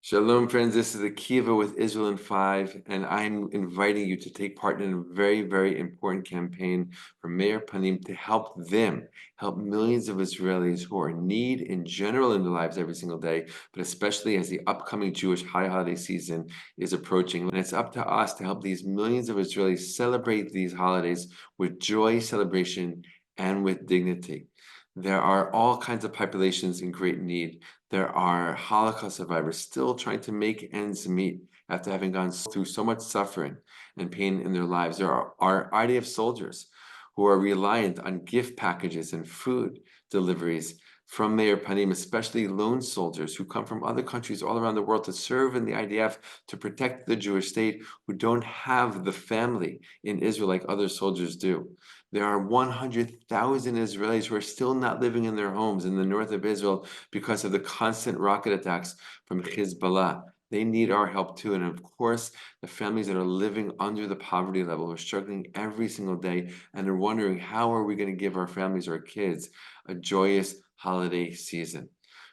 Shalom, friends. This is Akiva with Israel in 5, and I'm inviting you to take part in a very, very important campaign from Meir Panim to help millions of Israelis who are in need in general in their lives every single day, but especially as the upcoming Jewish high holiday season is approaching. And it's up to us to help these millions of Israelis celebrate these holidays with joy, celebration, and with dignity. There are all kinds of populations in great need. There are Holocaust survivors still trying to make ends meet after having gone through so much suffering and pain in their lives. There are IDF soldiers who are reliant on gift packages and food deliveries from Meir Panim, especially lone soldiers who come from other countries all around the world to serve in the IDF to protect the Jewish state, who don't have the family in Israel like other soldiers do. There are 100,000 Israelis who are still not living in their homes in the north of Israel because of the constant rocket attacks from Hezbollah. They need our help too. And of course, the families that are living under the poverty level are struggling every single day and are wondering, how are we going to give our families, our kids, a joyous holiday season?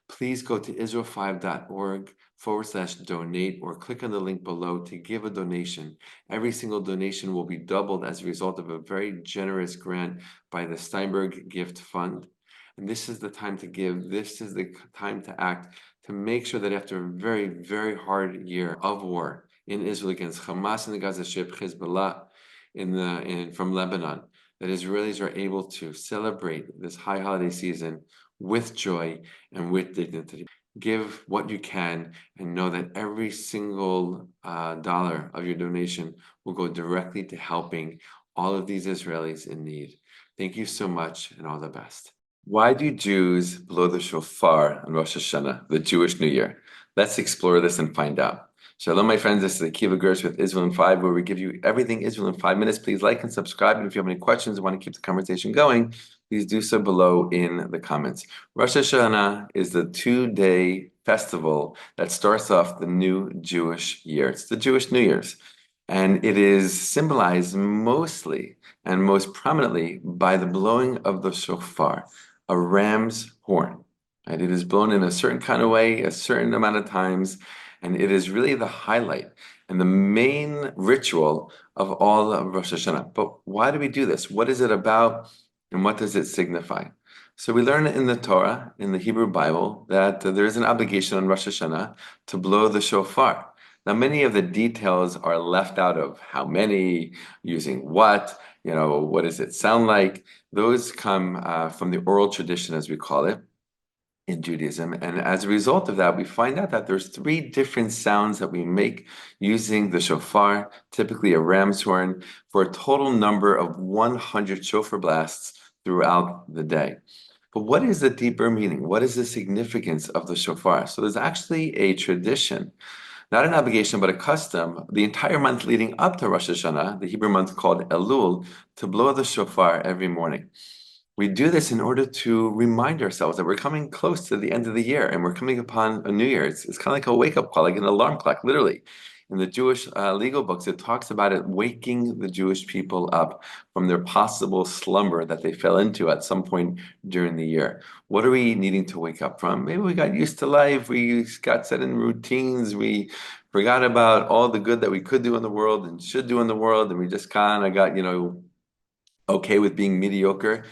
Please go to Israel5.org/donate or click on the link below to give a donation. Every single donation will be doubled as a result of a very generous grant by the Steinberg Gift Fund. And this is the time to give. This is the time to act to make sure that after a very, very hard year of war in Israel against Hamas and the Gaza Strip, Hezbollah from Lebanon, that Israelis are able to celebrate this high holiday season with joy and with dignity. Give what you can and know that every single dollar of your donation will go directly to helping all of these Israelis in need. Thank you so much and all the best. Why do Jews blow the shofar on Rosh Hashanah, the Jewish New Year? Let's explore this and find out. Shalom, my friends. This is Akiva Gersh with Israel in 5, where we give you everything Israel in 5 minutes. Please like and subscribe. And if you have any questions and want to keep the conversation going, please do so below in the comments. Rosh Hashanah is the 2-day festival that starts off the new Jewish year. It's the Jewish New Year's. And it is symbolized mostly and most prominently by the blowing of the shofar, a ram's horn. Right? It is blown in a certain kind of way, a certain amount of times, and it is really the highlight and the main ritual of all of Rosh Hashanah. But why do we do this? What is it about, and what does it signify? So we learn in the Torah, in the Hebrew Bible, that there is an obligation on Rosh Hashanah to blow the shofar. Now, many of the details are left out of how many, using what, what does it sound like? Those come from the oral tradition, as we call it, in Judaism. And as a result of that, we find out that there's 3 different sounds that we make using the shofar, typically a ram's horn, for a total number of 100 shofar blasts throughout the day. But what is the deeper meaning? What is the significance of the shofar? So there's actually a tradition, not an obligation, but a custom, the entire month leading up to Rosh Hashanah, the Hebrew month called Elul, to blow the shofar every morning. We do this in order to remind ourselves that we're coming close to the end of the year and we're coming upon a new year. It's kind of like a wake-up call, like an alarm clock, literally. In the Jewish legal books, it talks about it waking the Jewish people up from their possible slumber that they fell into at some point during the year. What are we needing to wake up from? Maybe we got used to life, we got set in routines, we forgot about all the good that we could do in the world and should do in the world, and we just kind of got, okay with being mediocre.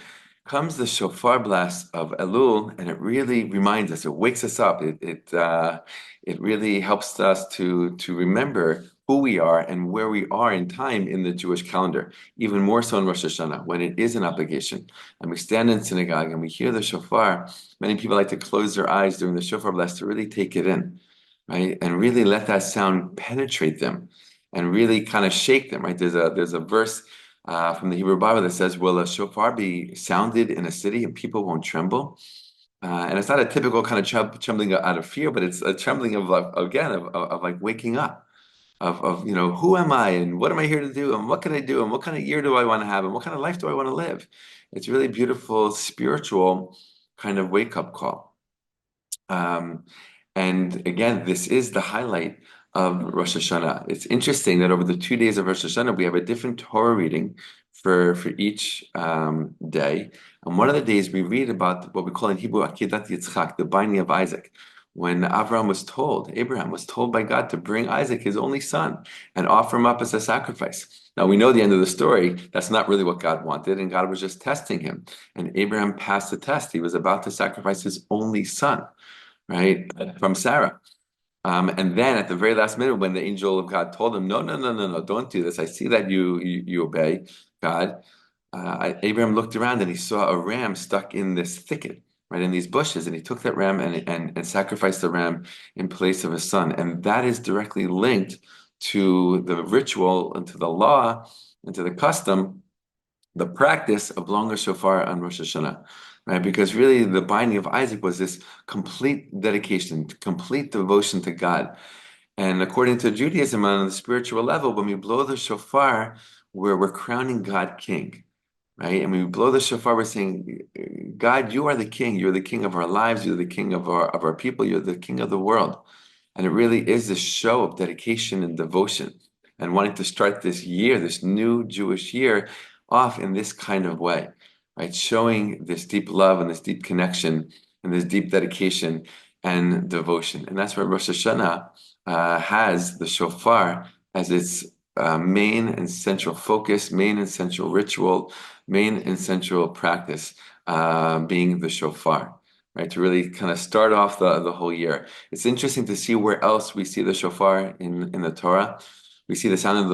Comes the shofar blast of Elul, and it really reminds us, it wakes us up. It really helps us to remember who we are and where we are in time in the Jewish calendar, even more so in Rosh Hashanah, when it is an obligation. And we stand in synagogue and we hear the shofar. Many people like to close their eyes during the shofar blast to really take it in, right? And really let that sound penetrate them and really kind of shake them, right? There's a verse from the Hebrew Bible that says, will a shofar be sounded in a city and people won't tremble? And it's not a typical kind of trembling out of fear, but it's a trembling of like waking up, of who am I and what am I here to do and what can I do and what kind of year do I want to have and what kind of life do I want to live? It's really beautiful, spiritual kind of wake-up call. And again, this is the highlight of Rosh Hashanah. It's interesting that over the 2 days of Rosh Hashanah, we have a different Torah reading for each day. And one of the days we read about what we call in Hebrew Akedat Yitzchak, the binding of Isaac, when Abraham was told by God to bring Isaac, his only son, and offer him up as a sacrifice. Now we know the end of the story. That's not really what God wanted, and God was just testing him. And Abraham passed the test. He was about to sacrifice his only son, right, from Sarah. And then at the very last minute, when the angel of God told him, "No, no, no, no, no, don't do this. I see that you obey God." Abraham looked around and he saw a ram stuck in this thicket, right, in these bushes, and he took that ram and sacrificed the ram in place of his son. And that is directly linked to the ritual and to the law and to the custom, the practice of blowing a shofar on Rosh Hashanah, right? Because really the binding of Isaac was this complete dedication, complete devotion to God. And according to Judaism, on the spiritual level, when we blow the shofar, we're crowning God king, right? And when we blow the shofar, we're saying, God, you are the king. You're the king of our lives. You're the king of our people. You're the king of the world. And it really is this show of dedication and devotion and wanting to start this year, this new Jewish year, off in this kind of way, right? Showing this deep love and this deep connection and this deep dedication and devotion. And that's what Rosh Hashanah has the shofar as its main and central focus, main and central ritual, main and central practice, being the shofar, right? To really kind of start off the whole year. It's interesting to see where else we see the shofar in the Torah. We see the sound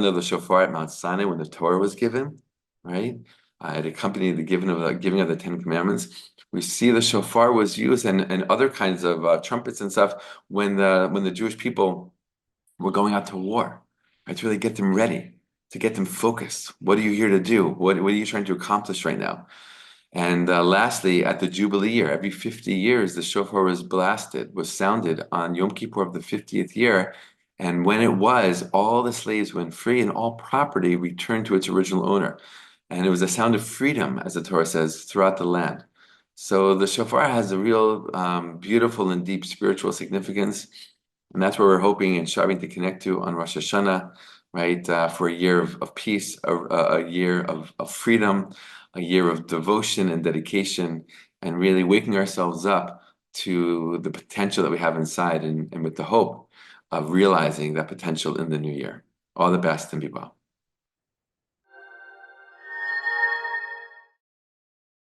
of the shofar at Mount Sinai when the Torah was given, right? It accompanied the giving of the Ten Commandments. We see the shofar was used and other kinds of trumpets and stuff when the Jewish people were going out to war, right? To really get them ready, to get them focused. What are you here to do? What are you trying to accomplish right now? And lastly, at the Jubilee year, every 50 years, the shofar was sounded on Yom Kippur of the 50th year. And when it was, all the slaves went free and all property returned to its original owner. And it was a sound of freedom, as the Torah says, throughout the land. So the shofar has a real beautiful and deep spiritual significance. And that's where we're hoping and striving to connect to on Rosh Hashanah, right? For a year of peace, a year of freedom, a year of devotion and dedication, and really waking ourselves up to the potential that we have inside and with the hope of realizing that potential in the new year. All the best and be well.